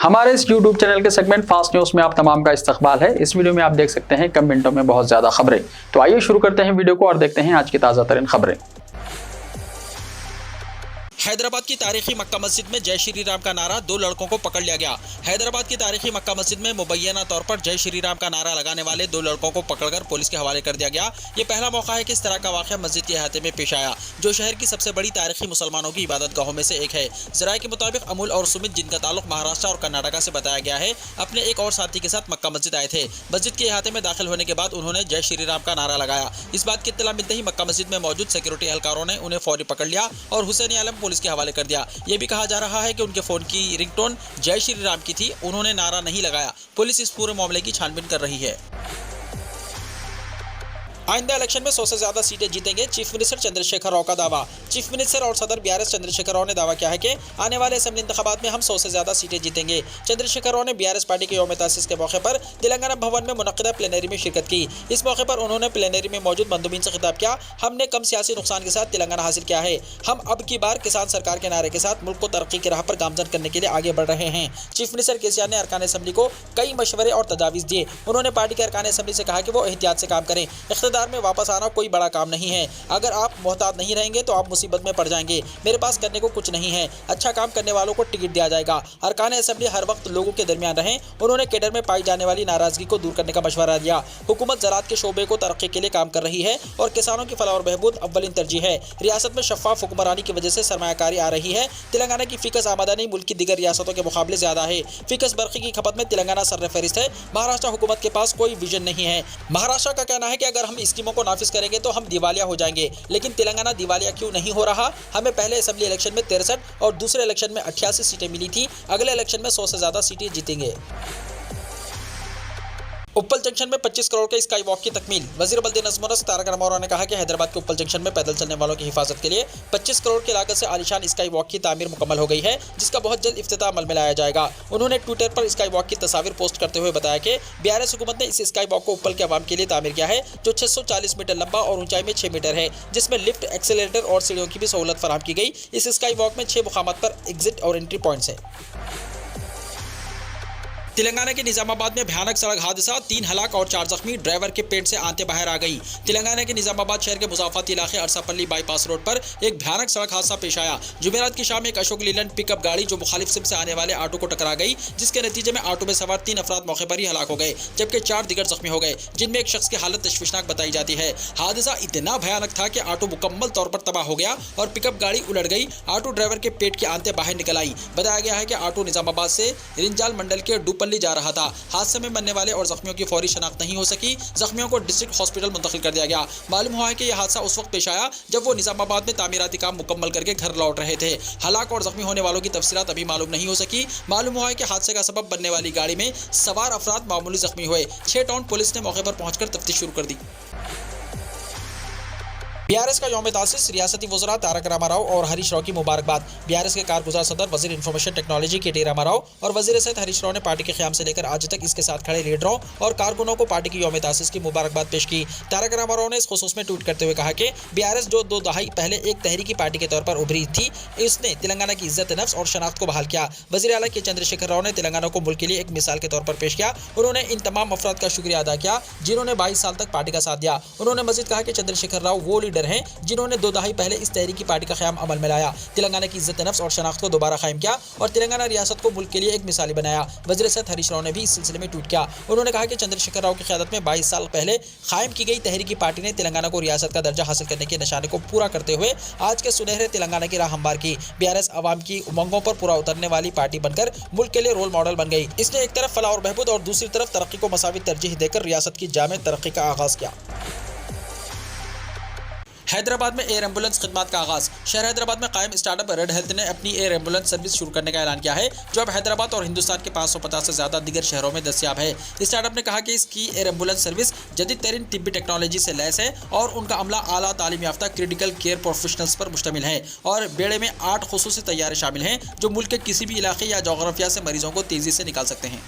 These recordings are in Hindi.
हमारे इस YouTube चैनल के सेगमेंट फास्ट न्यूज में आप तमाम का इस्तकबाल है। इस वीडियो में आप देख सकते हैं कम मिनटों में बहुत ज्यादा खबरें। तो आइए शुरू करते हैं वीडियो को और देखते हैं आज की ताजा तरीन खबरें। हैदराबाद की तारीखी मक्का मस्जिद में जय श्री राम का नारा, 2 लड़कों को पकड़ लिया गया। हैदराबाद की तारीखी मक्का मस्जिद में मुबैना तौर पर जय श्री राम का नारा लगाने वाले 2 लड़कों को पकड़कर पुलिस के हवाले कर दिया गया। ये पहला मौका है कि इस तरह का वाकया मस्जिद के अहाते में पेश आया, जो शहर की सबसे बड़ी तारीखी मुसलमानों की इबादत गाहों में से एक है। जराये के मुताबिक अमूल और सुमित, जिनका ताल्लुक महाराष्ट्र और कर्नाटका से बताया गया है, अपने एक और साथी के साथ मक्का मस्जिद आए थे। मस्जिद के अहाते में दाखिल होने के बाद उन्होंने जय श्री राम का नारा लगाया। इस बात की इत्तला मिलते ही मक्का मस्जिद में मौजूद सिक्योरिटी एहलकारों ने उन्हें फौरी पकड़ लिया और हुसैन आलम पुलिस के हवाले कर दिया। ये भी कहा जा रहा है कि उनके फोन की रिंगटोन जय श्री राम की थी, उन्होंने नारा नहीं लगाया। पुलिस इस पूरे मामले की छानबीन कर रही है। आइंदा इलेक्शन में 100 से ज्यादा सीटें जीतेंगे, चीफ मिनिस्टर चंद्रशेखर राव का दावा। चीफ मिनिस्टर और सदर बीआरएस चंद्रशेखर राव ने दावा किया है कि आने वाले असेंबली इंतखाबात में हम 100 से ज्यादा सीटें जीतेंगे। चंद्रशेखर राव ने बीआरएस पार्टी के यौम तासीस के मौके पर तेलंगाना भवन में मुनक्किदा प्लेनरी में शिरकत की। इस मौके पर उन्होंने प्लेनरी में मौजूद मंदुबीन से खिताब किया। हमने कम सियासी नुकसान के साथ तेलंगाना हासिल किया है। हम अब की बार किसान सरकार के नारे के साथ मुल्क को तरक्की की राह पर गामजन करने के लिए आगे बढ़ रहे हैं। चीफ मिनिस्टर केसीआर ने अरकान असेंबली को कई मशवरे और तजावीज़ दिए। उन्होंने पार्टी के अरकान असेंबली से कहा कि वो एहतियात से काम करें। इख्तिदार में वापस आना कोई बड़ा काम नहीं है। अगर आप मोहतात नहीं रहेंगे तो आप मुसीबत में पड़ जाएंगे। मेरे पास करने को कुछ नहीं है। अच्छा काम करने वालों को टिकट दिया जाएगा। अरकान असेंबली हर वक्त लोगों के दरमियान रहें। उन्होंने केडर में पाई जाने वाली नाराजगी को दूर करने का मशवरा दिया। हुकूमत ज़राअत के शोबे को तरक्की के लिए काम कर रही है और किसानों की फलाह और बहबूद अव्वलीन तरजीह है। रियासत में शफाफ हुक्मरानी की वजह से सरमायाकारी आ रही है। तेलंगाना की फिकस आमदनी मुल्क की दीगर रियासतों के मुकाबले ज्यादा है। फिकस बरक़ी की खपत में तेलंगाना सर्रफहरिस्त है। महाराष्ट्र हुकूमत के पास कोई विजन नहीं है। महाराष्ट्र का कहना है कि अगर हम स्कीमों को नाफिज करेंगे तो हम दिवालिया हो जाएंगे। लेकिन तेलंगाना दिवालिया क्यों नहीं हो रहा? हमें पहले असेंबली इलेक्शन में 63 और दूसरे इलेक्शन में 88 सीटें मिली थी। अगले इलेक्शन में 100 से ज्यादा सीटें जीतेंगे। उप्पल जंक्शन में 25 करोड़ के स्काई वॉक की तकमील। वज़ीर बल्दी नज़्म व नस्क तारक रामाराव ने कहा कि हैदराबाद के उप्पल जंक्शन में पैदल चलने वालों की हिफाजत के लिए 25 करोड़ की लागत से आलीशान स्काई वॉक की तामीर मुकम्मल हो गई है, जिसका बहुत जल्द इफ्तिताह अमल में लाया जाएगा। उन्होंने ट्विटर पर स्काई वॉक की तस्वीर पोस्ट करते हुए बताया कि बीआरएस हुकूमत ने इस स्काई वॉक को उप्पल के अवाम के लिए तामीर किया है, जो 640 मीटर लंबा और ऊंचाई में 6 मीटर है, जिसमें लिफ्ट, एक्सेलेरेटर और सीढ़ियों की भी सहूलत फराहम की गई। इस स्काई वॉक में 6 मुकामात पर एग्जिट और एंट्री पॉइंट्स हैं। तेलंगाना के निजामाबाद में भयानक सड़क हादसा, 3 हलाक और 4 जख्मी। ड्राइवर के पेट से आंतें बाहर आ गई। तेलंगाना के निजामाबाद शहर के मुजाफाती इलाके अरसापल्ली बाईपास रोड पर एक भयानक सड़क हादसा पेश आया। जुमेरात की शाम एक अशोक लीलैंड पिकअप गाड़ी जो मुखालिफ सिम से आने वाले ऑटो को टकरा गई, जिसके नतीजे में ऑटो में सवार 3 अफराद मौके पर ही हलाक हो गए, जबकि 4 दिगर जख्मी हो गए, जिनमें एक शख्स की हालत तशवीशनाक बताई जाती है। हादसा इतना भयानक था कि ऑटो मुकम्मल तौर पर तबाह हो गया और पिकअप गाड़ी उलट गई। ऑटो ड्राइवर के पेट की आंतें बाहर निकल आई। बताया गया है कि ऑटो निजामाबाद से रिंजाल मंडल के डूपल्ली जा रहा था। हादसे में मरने वाले और जख्मियों की फौरी शनाख्त नहीं हो सकी। जख्मियों को डिस्ट्रिक्ट हॉस्पिटल मुंतकिल कर दिया गया। मालूम हुआ है कि यह हादसा उस वक्त पेश आया जब वो निजामाबाद में तामीराती काम मुकम्मल करके घर लौट रहे थे। हलाक और जख्मी होने वालों की तफसीलात अभी मालूम नहीं हो सकी। मालूम हुआ है कि हादसे का सबब बनने वाली गाड़ी में सवार अफराद मामूली जख्मी हुए। 6 टाउन पुलिस ने मौके पर पहुंचकर तफ्तीश शुरू कर दी। बीआरएस का यौम तासीस, रियासती वज़रा तारक रामाराव और हरीश राव की मुबारकबाद। बीआरएस के कारगुजार सदर वज़ीर इंफॉर्मेशन टेक्नोलॉजी के रामाराव और वज़ीर सहित हरीश राव ने पार्टी के क़याम से लेकर आज तक इसके साथ खड़े लीडरों और कारकुनों को पार्टी की यौम तासीस की मुबारकबाद पेश की। तारक रामाराव ने इस खुसूस में ट्वीट करते हुए कहा कि बीआरएस जो 2 दहाई पहले एक तहरीकी पार्टी के तौर पर उभरी थी, इसने तेलंगाना की इज्जत नफ्स और शनाख्त को बहाल किया। वज़ीर आला के चंद्रशेखर राव ने तेलंगाना को मुल्क के लिए एक मिसाल के तौर पर पेश किया। उन्होंने इन तमाम अफराद का शुक्रिया अदा किया जिन्होंने 22 साल तक पार्टी का साथ दिया। उन्होंने मजीद कहा कि चंद्रशेखर राव वो लीडर हैं जिन्होंने 2 दहाई पहले इस तहरीकी पार्टी का क़याम अमल में लाया, तेलंगाना की इज्जत नफ्स और शनाख्त को दोबारा कायम किया और तेलंगाना रियासत को मुल्क के लिए एक मिसाली बनाया। वज़ीर सहित हरीश राव ने भी इस सिलसिले में ट्वीट किया। उन्होंने कहा कि चंद्रशेखर राव की क़यादत में 22 साल पहले कायम की गई तहरीकी पार्टी ने तेलंगाना को रियासत का दर्जा हासिल करने के निशाने को पूरा करते हुए आज के सुनहरे तेलंगाना की राह हमवार की। बीआरएस अवाम की उमंगों पर पूरा उतरने वाली पार्टी बनकर मुल्क के लिए रोल मॉडल बन गई। इसने एक तरफ फलाह और बहबूद और दूसरी तरफ तरक्की को मसावी तरजीह देकर रियासत की जामे तरक्की का आगाज़ किया। हैदराबाद में एयर एम्बुलेंस खिदमत का आगाज़। शहर हैदराबाद में कायम स्टार्टअप रेड हेल्थ ने अपनी एयर एम्बुलेंस सर्विस शुरू करने का ऐलान किया है, जो अब हैदराबाद और हिंदुस्तान के 550 से ज़्यादा दिगर शहरों में दस्तियाब है। स्टार्टअप ने कहा कि इसकी एयर एम्बुलेंस सर्विस जदीद तरीन तिब्बी टेक्नोलॉजी से लैस है और उनका अमला आला तालीम याफ्ता क्रिटिकल केयर प्रोफेशनल्स पर मुश्तमिल है और बेड़े में 8 खुसूसी तैयारे शामिल हैं जो मुल्क के किसी भी इलाके या जोग्राफिया से मरीजों को तेज़ी से निकाल सकते हैं।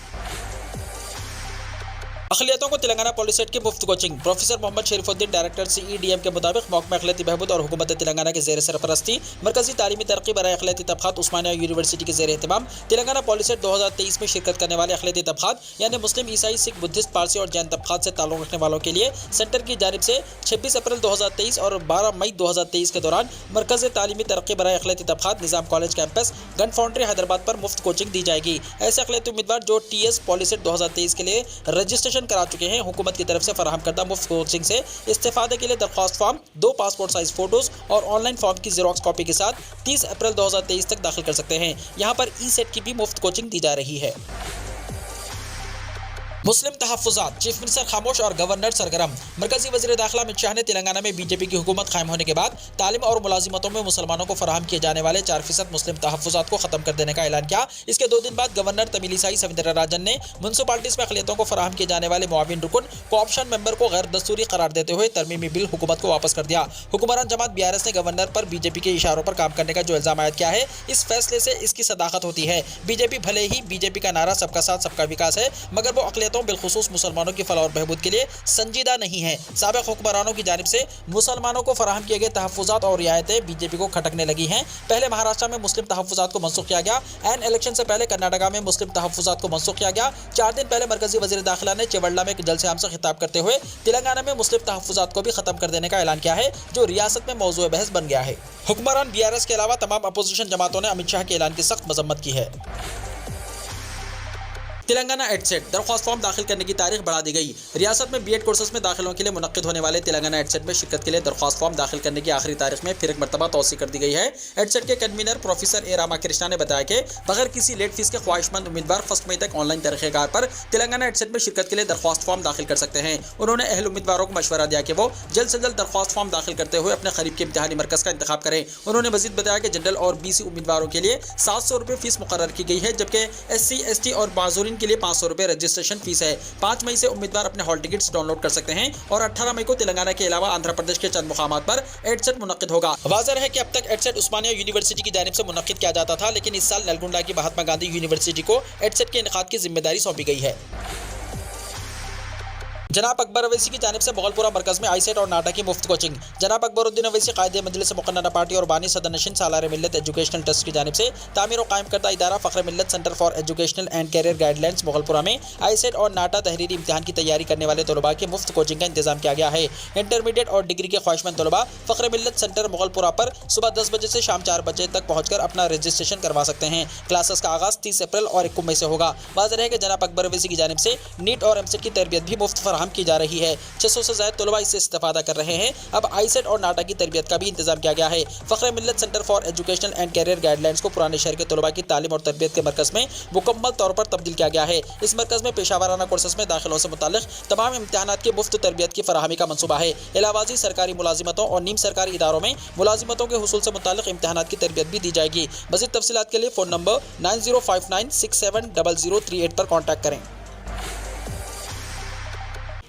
अक़लियतों को तेलंगाना पॉलिसेट की मुफ्त कोचिंग। Professor Mohammed Shareefuddin director CEDM के मुताबिक महकमा अक़लियती बहबूद और हुकूमत तेलंगाना के ज़ेर सरपरस्ती मरकज़ी तालीमी तरक्की बराए अक़लियती तबक़ात उस्मानिया यूनिवर्सिटी के ज़ेर एहतमाम तेलंगाना पॉलिसेट 2023 में शिरकत करने वाले अक़लियती तबक़ात यानी मुस्लिम, ईसाई, सिख, बुद्धिस्ट, पारसी और जैन तबक़ात से ताल्लुक़ रखने वालों के लिए सेंटर की जानिब से 26 अप्रैल 2023 और 12 मई 2023 के दौरान मरकज़ तालीमी तरक्की बराए अक़लियती तबक़ात Nizam college campus gun foundry Hyderabad पर मुफ्त कोचिंग दी जाएगी। ऐसे अक़लियती उम्मीदवार जो TS पॉलिसेट 2023 के लिए रजिस्ट्रेशन करा चुके हैं, हुकूमत की तरफ से फराहम करदा मुफ्त कोचिंग से इस्तेफादे के लिए दरख्वास्त फॉर्म, 2 पासपोर्ट साइज फ़ोटोज़ और ऑनलाइन फॉर्म की ज़ेरॉक्स कॉपी के साथ 30 अप्रैल 2023 तक दाखिल कर सकते हैं। यहाँ पर E-सेट की भी मुफ्त कोचिंग दी जा रही है। मुस्लिम तहफ़्फ़ुज़ात, चीफ मिनिस्टर खामोश और गवर्नर सरगर्म। मरकज़ी वज़ीर दाखिला अमित शाह ने तेलंगाना में BJP की हुकूमत कायम होने के बाद तालीम और मुलाजिमतों में मुसलमानों को फराहम किए जाने वाले 4% मुस्लिम तहफ़्फ़ुज़ात को ख़त्म कर देने का ऐलान किया। इसके 2 दिन बाद गवर्नर तमिलिसाई सविंदराराजन ने म्युनिसिपैलिटीज़ में अक़लियतों को फराहम किए जाने वाले मुआविन रुकन कोऑप्शन मेंबर को गैर दस्तूरी करार देते हुए तरमीमी बिल हुकूमत को वापस कर दिया। हुक्मरान जमात BRS ने गवर्नर पर BJP के इशारों पर काम करने का जो इल्ज़ाम आयद किया है, इस फैसले से इसकी सदाकत होती है। BJP भले ही BJP का नारा सबका साथ सबका विकास है, मगर वो अक़लियतों बिलखुसूस मुसलमानों की फलाह और बहबूद के लिए संजीदा नहीं है। साबिक़ हुक्मरानों की जानिब से मुसलमानों को फराहम किए गए तहफ़्फ़ुज़ात और रियायतें BJP को खटकने लगी हैं। पहले महाराष्ट्र में मुस्लिम तहफ़्फ़ुज़ात को मनसूख किया गया। एन इलेक्शन से पहले कर्नाटका में मुस्लिम तहफ़्फ़ुज़ात को मनसूख किया गया। 4 दिन पहले मरकज़ी वज़ीर दाखिला ने चेवल्ला में एक जलसे आम से खिताब करते हुए तेलंगाना में मुस्लिम तहफ़्फ़ुज़ात को भी ख़त्म कर देने का ऐलान किया है, जो रियासत में मौज़ूए बहस बन गया है। हुक्मरान BRS के अलावा तमाम अपोजिशन जमातों ने अमित शाह के ऐलान की सख्त मज़म्मत की है। तेलंगाना एडसेट दरख्वास्त फॉर्म दाखिल करने की तारीख बढ़ा दी गई। रियासत में B.Ed कोर्सेज में दाखिलों के लिए मुनक्किद होने वाले तेलंगाना एडसेट में शिरकत के लिए दरख्वास्त फॉर्म दाखिल करने की आखिरी तारीख में फिर एक मरतबा तौसी कर दी गई है। एडसेट के कन्वीनर प्रोफेसर A. रामाकृष्णा ने बताया कि बगैर किसी लेट फीस के ख्वाहिशमंद उम्मीदवार 1 मई तक ऑनलाइन तरीक़ेकार पर तेलंगाना एडसेट में शिरकत के लिए दरख्वास्त फॉर्म दाखिल कर सकते हैं। उन्होंने अहल उम्मीदवारों को मशवरा दिया कि वो जल्द से जल्द दरख्वास्त फॉर्म दाखिल करते हुए अपने करीब के इम्तिहानी मरकज़ का इंतखाब करें। उन्होंने मज़ीद बताया कि जनरल और BC उम्मीदवारों के लिए 700 रुपये फीस मुकर्रर की गई है, जबकि SC, ST और माज़ूरीन के लिए 500 रुपये रजिस्ट्रेशन फीस है। 5 मई से उम्मीदवार अपने हॉल टिकट्स डाउनलोड कर सकते हैं और 18 मई को तेलंगाना के अलावा आंध्र प्रदेश के चंद मुकामात पर एडसेट मुनक्किद होगा। वाज़ेह है कि अब तक एडसेट उस्मानिया यूनिवर्सिटी की जानिब से मुनक्किद किया जाता था, लेकिन इस साल नलगुंडा की महात्मा गांधी यूनिवर्सिटी को एडसेट के इनेकाद की जिम्मेदारी सौंपी गई है। जनाब अकबर अवैसी की जानिब से मुगलपुरा मरकज़ में I-सेट और नाटा की मुफ्त कोचिंग। जनाब अकबरुद्दीन अवैसी कायदे मजलिस मुक़न्नरा पार्टी और बानी सदर नशीन सालार मिल्लत एजुकेशनल ट्रस्ट की जानिब से तामीर और कायम करदा इदारा Fakhr Millat centre for educational and career guidelines Mughalpura में I-सेट और नाटा तहरीरी इम्तिहान की तैयारी करने वाले तलबा की मुफ्त कोचिंग का इंतजाम किया गया है। इंटरमीडिएट और डिग्री के ख्वाहिशमंद तलबा फ़ख्र मिल्लत सेंटर मुगलपुरा पर सुबह 10 बजे से शाम 4 बजे तक पहुँचकर अपना रजिस्ट्रेशन करवा सकते हैं। क्लासेस का आगाज़ 30 अप्रैल और 21 मई से होगा। वाज़ेह है कि जनाब अकबर अवैसी की जानिब से नीट और M.Set की तरबियत भी मुफ्त फराहम की जा रही है। 600 से ज़्यादा तलबा इससे इस्तेफादा कर रहे हैं। अब I-सेट और नाटा की तरबियत का भी इंतजाम किया गया है। Fakhr Millat centre for educational and career guidelines को पुराने शहर के तलबा की तालीम और तरबियत के मरकज़ में मुकम्मल तौर पर तब्दील किया गया है। इस मरकज़ में पेशावराना कोर्सेज में दाखिलों से मुताल्लिक़ तमाम इम्तिहानात की मुफ्त तरबियत की फराहमी का मनसूबा है। इलावाज़ी सरकारी मुलाजिमतों और नीम सरकारी इदारों में मुलाजिमतों के हुसूल से मुताल्लिक़ इम्तिहानात की तरबियत भी दी जाएगी। मज़ीद तफ़सीलात के लिए फ़ोन नंबर 9059670038 पर कॉन्टैक्ट करें।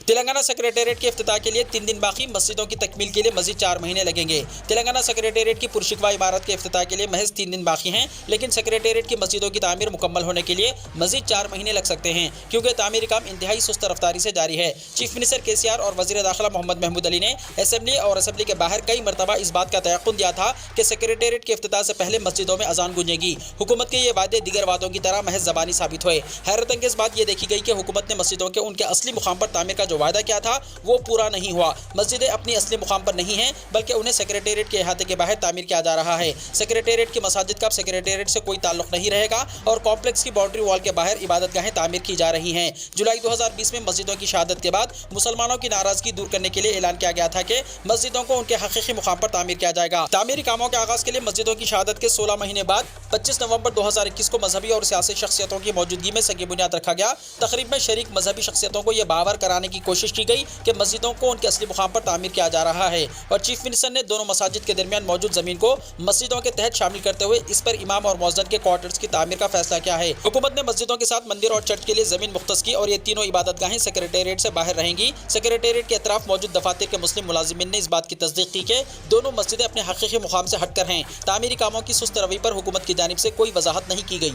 तेलंगाना सेक्रेटेरिएट के इफ्तिताह के लिए 3 दिन बाकी। मस्जिदों की तकमील के लिए मज़ीद 4 महीने लगेंगे। तेलंगाना सेक्रेटेरिएट की पुरशिकवा इमारत के इफ्तिताह के लिए महज 3 दिन बाकी हैं, लेकिन सेक्रेटेरिएट की मस्जिदों की तामीर मुकम्मल होने के लिए मज़ीद 4 महीने लग सकते हैं, क्योंकि तामीरी काम इंतहाई सुस्त रफ्तारी से जारी है। चीफ मिनिस्टर KCR और वज़ीर दाखिला मोहम्मद महमूद अली ने असेंबली और असेंबली के बाहर कई मरतबा इस बात का तयक़्क़ुन दिया था कि सेक्रेटेरिएट के इफ्तिताह से पहले मस्जिदों में अजान गूंजेगी। हुकूमत के ये वादे दीगर वादों की तरह महज ज़बानी साबित हुए। हैरत अंगेज़ बात यह देखी गई कि हुकूमत ने मस्जिदों के उनके असली मुकाम पर तामीर का जो वादा किया था वो पूरा नहीं हुआ। मस्जिदें अपनी असली मुकाम पर नहीं हैं, बल्कि उन्हें सेक्रेटेरिएट के अहाते के बाहर तामीर किया जा रहा है। सेक्रेटेरिएट की मसाजिद का सेक्रेटेरिएट से कोई ताल्लुक नहीं रहेगा और कॉम्प्लेक्स की बाउंड्री वॉल के बाहर इबादतगाहें तामीर की जा रही हैं। जुलाई 2020 में मस्जिदों की शहादत के बाद मुसलमानों की नाराजगी दूर करने के लिए ऐलान किया गया था कि मस्जिदों को उनके हकीकी मुकाम पर तामीर किया जाएगा। तामीरी कामों के आगाज के लिए मस्जिदों की शहादत के 16 महीने बाद 25 नवंबर 2021 को मजहबी और सियासी शख्सियतों की मौजूदगी में सगी बुनियाद रखा गया। तकरीब में शरीक मजहबी शख्सियतों को यह बावर कराने की कोशिश की गई कि मस्जिदों को उनके असली मुकाम पर तामीर किया जा रहा है और चीफ मिनिस्टर ने दोनों मसाजिद के दरमियान मौजूद जमीन को मस्जिदों के तहत शामिल करते हुए इस पर इमाम और मौज़्ज़िन के क्वार्टर्स की तामीर का फैसला किया है। हुकूमत ने मस्जिदों के साथ मंदिर और चर्च के लिए जमीन मुख्तस की और ये तीनों इबादतगाहें सेक्रेटेरिएट से बाहर रहेंगी। सेक्रेटेरिएट के अतराफ मौजूद दफातर के मुस्लिम मुलाजिमीन ने इस बात की तस्दीक की कि दोनों मस्जिदें अपने हकीकी मुकाम से हटकर हैं। तामीरी कामों की सुस्त रवि पर हुकूमत की जानिब से कोई वजाहत नहीं की गई।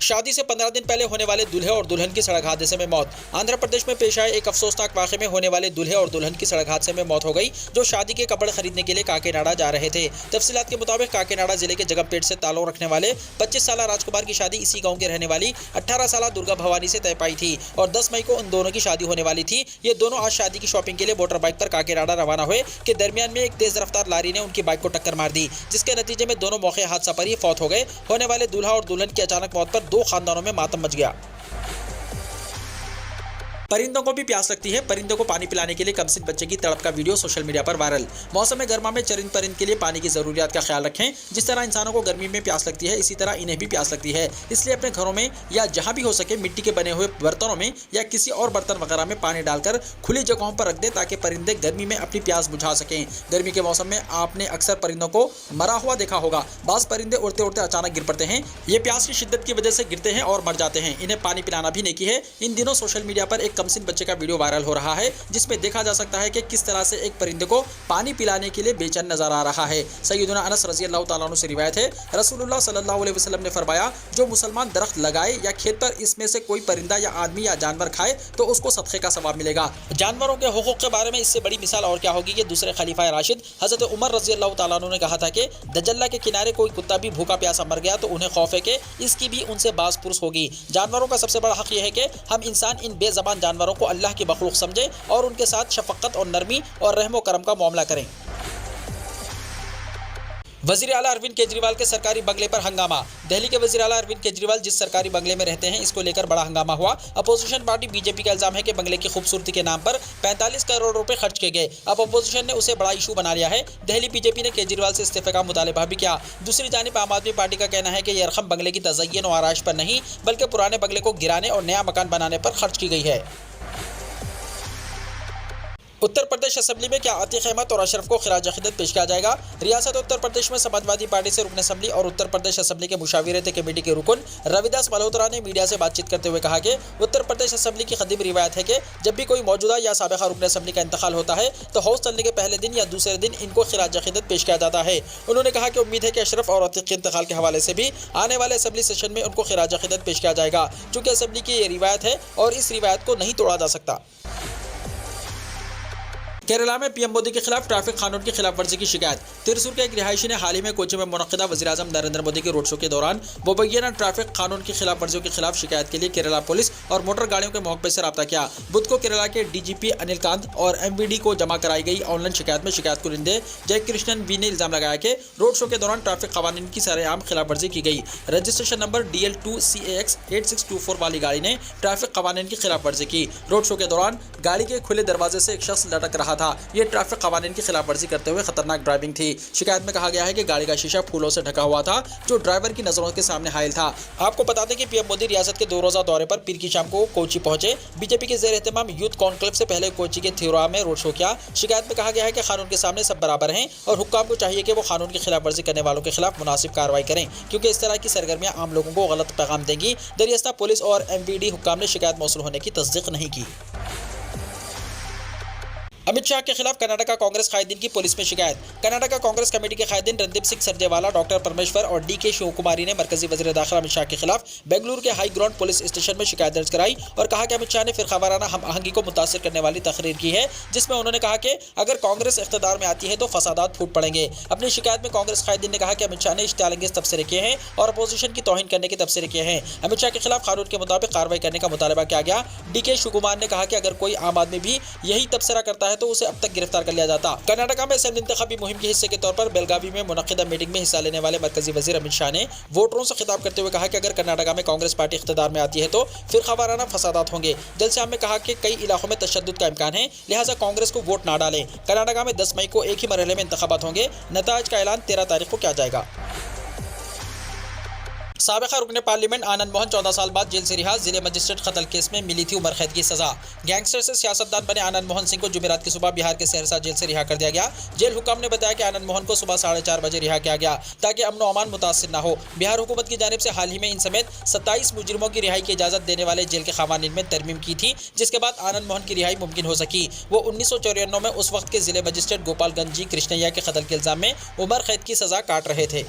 शादी से 15 दिन पहले होने वाले दूल्हे और दुल्हन की सड़क हादसे में मौत। आंध्र प्रदेश में पेश आए एक अफसोसनाक वाकये में होने वाले दूल्हे और दुल्हन की सड़क हादसे में मौत हो गई, जो शादी के कपड़े खरीदने के लिए काकीनाडा जा रहे थे। तफसीलात के मुताबिक काकीनाडा जिले के जगमपेट से ताल्लुक रखने वाले 25 साल राजकुमार की शादी इसी गांव के रहने वाली 18 साल दुर्गा भवानी से तय पाई थी और 10 मई को उन दोनों की शादी होने वाली थी। ये दोनों आज शादी की शॉपिंग के लिए मोटर बाइक पर काकीनाडा रवाना हुए कि दरमियान में एक तेज रफ्तार लारी ने उनकी बाइक को टक्कर मार दी, जिसके नतीजे में दोनों मौके हादसा पर ही फौत हो गए। होने वाले दूल्हा और दुल्हन की अचानक मौत पर 2 खानदानों में मातम मच गया। परिंदों को भी प्यास लगती है। परिंदों को पानी पिलाने के लिए कमसिन बच्चे की तड़प का वीडियो सोशल मीडिया पर वायरल। मौसम गर्मा में चरिंद परिंद के लिए पानी की जरूरियात का ख्याल रखें। जिस तरह इंसानों को गर्मी में प्यास लगती है, इसी तरह इन्हें भी प्यास लगती है। इसलिए अपने घरों में या जहां भी हो सके मिट्टी के बने हुए बर्तनों में या किसी और बर्तन वगैरह में पानी डालकर खुली जगहों पर रख दे, ताकि परिंदे गर्मी में अपनी प्यास बुझा सकें। गर्मी के मौसम में आपने अक्सर परिंदों को मरा हुआ देखा होगा। बाज परिंदे उड़ते उड़ते अचानक गिर पड़ते हैं। ये प्यास की शिद्दत की वजह से गिरते हैं और मर जाते हैं। इन्हें पानी पिलाना भी नेकी है। इन दिनों सोशल मीडिया पर एक कमसिन बच्चे का वीडियो वायरल हो रहा है, जिसमें देखा जा सकता है कि किस तरह से एक परिंदे को पानी पिलाने के लिए बेचैन नजर आ रहा है। सैयदना अनस रजी अल्लाह तआला अन्हु से रिवायत है, रसूलुल्लाह सल्लल्लाहु अलैहि वसल्लम ने फरमाया, जो मुसलमान दरख्त लगाए या खेत पर इसमें से कोई परिंदा या आदमी या जानवर खाए तो उसको सदक़े का सवाब मिलेगा। जानवरों के हुकूक के बारे में इससे बड़ी मिसाल और क्या होगी कि दूसरे खलीफा राशिद हजरत उमर रजी अल्लाह तआला अन्हु ने कहा था कि दज्जल्ला के किनारे कोई कुत्ता भी भूखा प्यासा मर गया तो उन्हें खौफ है कि इसकी भी उनसे बास पुरुष होगी। जानवरों का सबसे बड़ा हक यह है कि हम इंसान इन बेज़बान जानवरों को अल्लाह की मखलूक समझे और उनके साथ शफकत और नरमी और रहमो करम का मामला करें। वज़ीर आला अरविंद केजरीवाल के सरकारी बंगले पर हंगामा। दिल्ली के वज़ीर आला अरविंद केजरीवाल जिस सरकारी बंगले में रहते हैं, इसको लेकर बड़ा हंगामा हुआ। अपोजिशन पार्टी बीजेपी का इल्जाम है कि बंगले की खूबसूरती के नाम पर 45 करोड़ रुपए खर्च किए गए। अब अपोजिशन ने उसे बड़ा इशू बना लिया है। दिल्ली बीजेपी ने केजरीवाल से इस्तीफे का मुतालबा भी किया। दूसरी जानिब आम आदमी पार्टी का कहना है कि यह रकम बंगले की तज़य्युन और आराइश पर नहीं, बल्कि पुराने बंगले को गिराने और नया मकान बनाने पर खर्च की गई है। उत्तर प्रदेश असेंबली में क्या अतीक अहमद और अशरफ को खिराज अकीदत पेश किया जाएगा। रियासत उत्तर प्रदेश में समाजवादी पार्टी से रुकन असेंबली और उत्तर प्रदेश असेंबली के मुशाविरत कमेटी के रुकन रविदास मल्होत्रा ने मीडिया से बातचीत करते हुए कहा कि उत्तर प्रदेश असेंबली की कदीम रिवायत है कि जब भी कोई मौजूदा या साबिका रुकन असेंबली का इंतकाल होता है तो हाउस चलने के पहले दिन या दूसरे दिन इनको खिराज अकीदत पेश किया जाता है। उन्होंने कहा कि उम्मीद है कि अशरफ और अतीक के इंतकाल के हवाले से भी आने वाले असेंबली सेशन में उनको खिराज अकीदत पेश किया जाएगा, चूँकि असेंबली की ये रिवायत है और इस रिवायत को नहीं तोड़ा जा सकता। केरला में पीएम मोदी के खिलाफ ट्रैफिक कानून की खिलाफ वर्जी की शिकायत। तिरसुर के एक रिहायशी ने हाल ही में कोची में मुनक्किदा वज़ीर-ए-आज़म नरेंद्र मोदी के रोड शो के दौरान मुबैना ट्रैफिक कानून की खिलाफ वर्जियों के खिलाफ शिकायत के लिए केरला पुलिस और मोटर गाड़ियों के मौके से रब्ता किया। बुध को केरला के डीजीपी अनिल कांत और एमवीडी को जमा कराई गई ऑनलाइन शिकायत में शिकायत कुरिंदे जय कृष्णन वी ने इल्जाम लगाया कि रोड शो के दौरान ट्रैफिक कानून की सरेआम खिलाफ वर्जी की गई। रजिस्ट्रेशन नंबर DL2CAX 8624 वाली गाड़ी ने ट्रैफिक कानून की खिलाफ वर्जी की। रोड शो के दौरान गाड़ी के खुले दरवाजे से एक शख्स लटक रहा था। ये ट्रैफिक कानून की खिलाफ वर्जी करते हुए खतरनाक ड्राइविंग थी। शिकायत में कहा गया है कि गाड़ी का शीशा फूलों से ढका हुआ था, जो ड्राइवर की नजरों के सामने हायल था। आपको बता दें कि पीएम मोदी रियासत के 2 रोजा दौरे पर पीर की शाम को कोची पहुंचे। बीजेपी के ज़ेर एहतमाम यूथ कॉन्क्लेव से पहले कोची के थिरोआ में रोड शो किया। शिकायत में कहा गया है कि कानून के सामने सब बराबर हैं और हुक्काम को चाहिए कि वो कानून की खिलाफ वर्जी करने वालों के खिलाफ मुनासिब कार्रवाई करें, क्योंकि इस तरह की सरगर्मियां आम लोगों को गलत पैगाम देंगी। दरियास्ता पुलिस और एमवीडी हुक्काम ने शिकायत मौसूल होने की तस्दीक नहीं की। अमित शाह के खिलाफ कर्नाटका कांग्रेस कायदीन की पुलिस में शिकायत। कर्नाटका कांग्रेस कमेटी के कायदीन रणदीप सिंह सरजेवाला, डॉक्टर परमेश्वर और DK शिवकुमारी ने मरकजी वज़ीर दाखिला अमित शाह के खिलाफ बेंगलुरु के हाई ग्राउंड पुलिस स्टेशन में शिकायत दर्ज कराई और कहा कि अमित शाह ने फिरकावाराना हम आहंगी को मुतासिर करने वाली तकरीर की है, जिसमें उन्होंने कहा कि अगर कांग्रेस इख्तियार में आती है तो फसादात फूट पड़ेंगे। अपनी शिकायत में कांग्रेस कायदीन ने कहा कि अमित शाह ने इश्तियाल-अंगेज़ तबसरे किए हैं और अपोजिशन की तौहीन करने के तबसरे किए हैं। अमित शाह के खिलाफ कानून के मुताबिक कार्रवाई करने का मुतालबा किया गया। DK शिवकुमार ने कहा कि अगर कोई आम आदमी भी यही तबसरा करता है तो उसे अब तक गिरफ्तार कर लिया जाता। कर्नाटका में असेंबली इंतखाबी मुहिम के हिस्से के तौर पर बेलगावी में मुनक्किदा मीटिंग में हिस्सा लेने वाले मरकजी वजीर अमित शाह ने वोटरों से खिताब करते हुए कहा कि अगर कर्नाटका में कांग्रेस पार्टी इख्तियार में आती है तो फिरकावाराना फसादात होंगे। जलसे में कहा कि कई इलाकों में तशद्दुद का इम्कान है, लिहाजा कांग्रेस को वोट ना डालें। कर्नाटका में 10 मई को एक ही मरहले में इंतखाबात होंगे। नताइज का ऐलान 13 तारीख को किया जाएगा। साबिका रुकने पार्लियामेंट आनंद मोहन 14 साल बाद जेल से रिहा। जिले मजिस्ट्रेट कत्ल केस में मिली थी उम्र कैद की सजा। गैंगस्टर से सियासतदान बने आनंद मोहन सिंह को जुमेरात की सुबह बिहार के सहरसा जेल से रिहा कर दिया गया। जेल हुकाम ने बताया कि आनंद मोहन को सुबह 4:30 बजे रिहा किया गया ताकि अमन व अमान मुतासिर न हो। बिहार हुकूमत की जानिब से हाल ही में इन समेत 27 मुजरिमों की रिहाई की इजाजत देने वाले जेल के कवानीन में तरमीम की थी, जिसके बाद आनंद मोहन की रिहाई मुमकिन हो सकी। वो 1994 में उस वक्त के जिले मजिस्ट्रेट गोपालगंज जी कृष्णैया के कत्ल के इल्जाम में उम्र कैद की सजा काट रहे थे।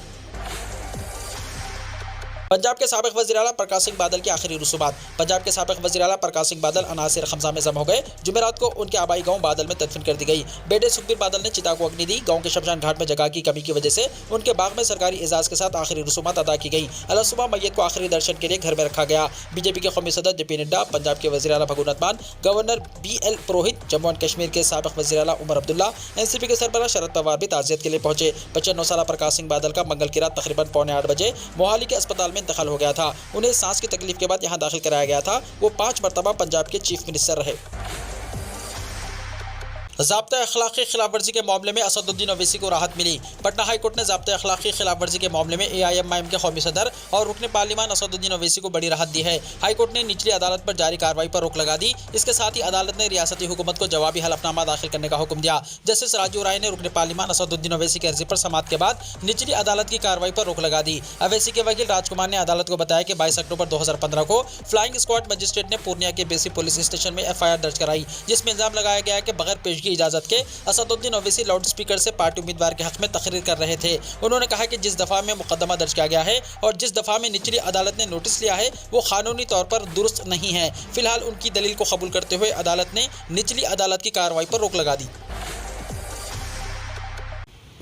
पंजाब के साबिक वज़ीर आला प्रकाश सिंह बादल की आखिरी रसूमात। पंजाब के साबिक वज़ीर आला प्रकाश सिंह बादल अनासिर खमसा में जम हो गए। जुमेरात को उनके आबाई गांव बादल में तदफीन कर दी गई। बेटे सुखबीर बादल ने चिता को अग्नि दी। गांव के शमशान घाट में जगह की कमी की वजह से उनके बाग में सरकारी एजाज के साथ आखिरी रसूमात अदा की गई। अल सुबह मैयत को आखिरी दर्शन के लिए घर में रखा गया। बीजेपी के कौमी सदर JP नड्डा, पंजाब के वज़ीर आला भगवंत मान, governor BL Purohit, Jammu and Kashmir के साबिक वज़ीर आला उमर अब्दुल्ला, NCP के सरबराह शरद पवार भी ताज़ियत के लिए पहुंचे। 95 साला प्रकाश सिंह बादल का मंगल की रात तकरीबन 7:45 बजे मोहाली के अस्पताल में इंतकाल हो गया था। उन्हें सांस की तकलीफ के बाद यहां दाखिल कराया गया था। वो 5 मरतबा पंजाब के चीफ मिनिस्टर रहे। ज़ाब्ता अखलाक़ी खिलाफ वर्जी के मामले में असदुद्दीन ओवैसी को राहत मिली। पटना हाई कोर्ट ने ज़ाब्ता अखलाक़ी खिलाफ वर्जी के मामले में AIMIM के कौमी सदर और रुकन पार्लिमान असदुद्दीन ओवैसी को बड़ी राहत दी है। हाई कोर्ट ने निचली अदालत पर जारी कार्रवाई पर रोक लगा दी। इसके साथ ही अदालत ने रियासती हुकूमत को जवाबी हलफनामा दाखिल करने का हुक्म दिया। जस्टिस राजू राय ने रुकन पार्लिमान असदुद्दीन ओवैसी की अर्जी पर समाअत के बाद निचली अदालत की कार्रवाई पर रोक लगा दी। ओवैसी के वकील राजकुमार ने अदालत को बताया कि 22 अक्टूबर 2015 को फ्लाइंग स्क्वाड मजिस्ट्रेट ने पूर्णिया के बेसी पुलिस स्टेशन में FIR दर्ज कराई, जिसमें इल्जाम लगाया गया कि बगैर पेशगी इजाजत के असदुद्दीन ओवैसी लाउड स्पीकर से पार्टी उम्मीदवार के हक में तकरीर कर रहे थे। उन्होंने कहा कि जिस दफा में मुकदमा दर्ज किया गया है और जिस दफा में निचली अदालत ने नोटिस लिया है वो कानूनी तौर पर दुरुस्त नहीं है। फिलहाल उनकी दलील को कबूल करते हुए अदालत ने निचली अदालत की कार्रवाई पर रोक लगा दी।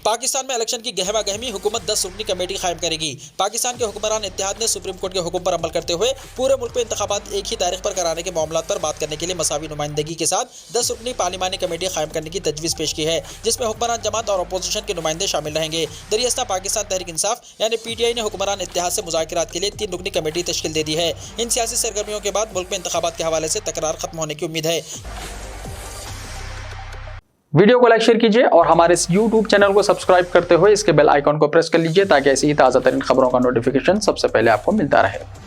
पाकिस्तान में इलेक्शन की गहमा गहमी, हुकूमत 10 रुकनी कमेटी कायम करेगी। पाकिस्तान के हुक्मरान इत्तेहाद ने सुप्रीम कोर्ट के हुक्म पर अमल करते हुए पूरे मुल्क में इंतखाबात एक ही तारीख पर कराने के मामलात पर बात करने के लिए मसावी नुमाइंदगी के साथ 10 रुकनी पार्लिमानी कमेटी कायम करने की तजवीज़ पेश की है, जिसमें हुक्मरान जमात और अपोजिशन के नुमाइंदे शामिल रहेंगे। दरियास्ता पाकिस्तान तहरीक इंसाफ यानी PTI ने हुक्मरान इत्तेहाद से मुज़ाकरात के लिए 3 रुकनी कमेटी तश्कील दे दी है। इन सियासी सरगर्मियों के बाद मुल्क में इंतखाबात के हवाले से तकरार खत्म होने की उम्मीद है। वीडियो को लाइक शेयर कीजिए और हमारे इस YouTube चैनल को सब्सक्राइब करते हुए इसके बेल आइकॉन को प्रेस कर लीजिए ताकि ऐसी ही ताज़ा तरीन खबरों का नोटिफिकेशन सबसे पहले आपको मिलता रहे।